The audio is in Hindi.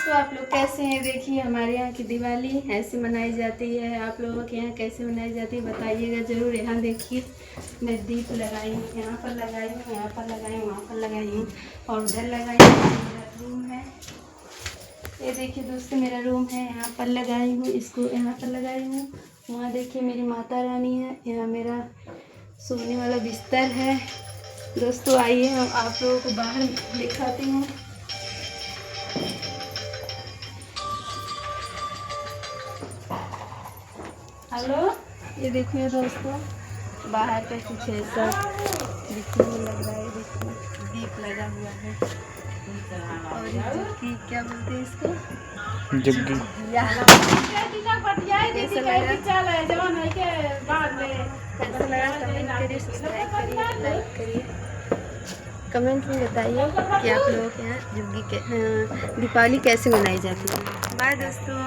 दोस्तों, आप लोग कैसे हैं? देखिए हमारे यहाँ की दिवाली ऐसे मनाई जाती है। आप लोगों के यहाँ कैसे मनाई जाती है बताइएगा ज़रूर। यहाँ देखिए मैं दीप लगाई हूँ, यहाँ पर लगाई हूँ, यहाँ पर लगाई हूँ, वहाँ पर लगाई हूँ और उधर लगाई हूँ। मेरा रूम है, ये देखिए दोस्तों मेरा रूम है, यहाँ पर लगाई हूँ, इसको यहाँ पर लगाई हूँ। वहाँ देखिए मेरी माता रानी है, यहाँ मेरा सोने वाला बिस्तर है। दोस्तों आइए हम आप लोगों को बाहर दिखाती हूँ। हेलो, ये देखिए दोस्तों बाहर का कुछ ऐसा दिखने में लग रहा है। देखिए दीप लगा हुआ है और ये जुग्गी क्या बोलते हैं इसको, जुग्गी। कैसा लगा कमेंट करिए, सब्सक्राइब करिए, लाइक करिए। कमेंट में बताइए कि आप लोगों के यहाँ जुग्गी के दीपावली कैसे मनाई जाती है। बाय दोस्तों।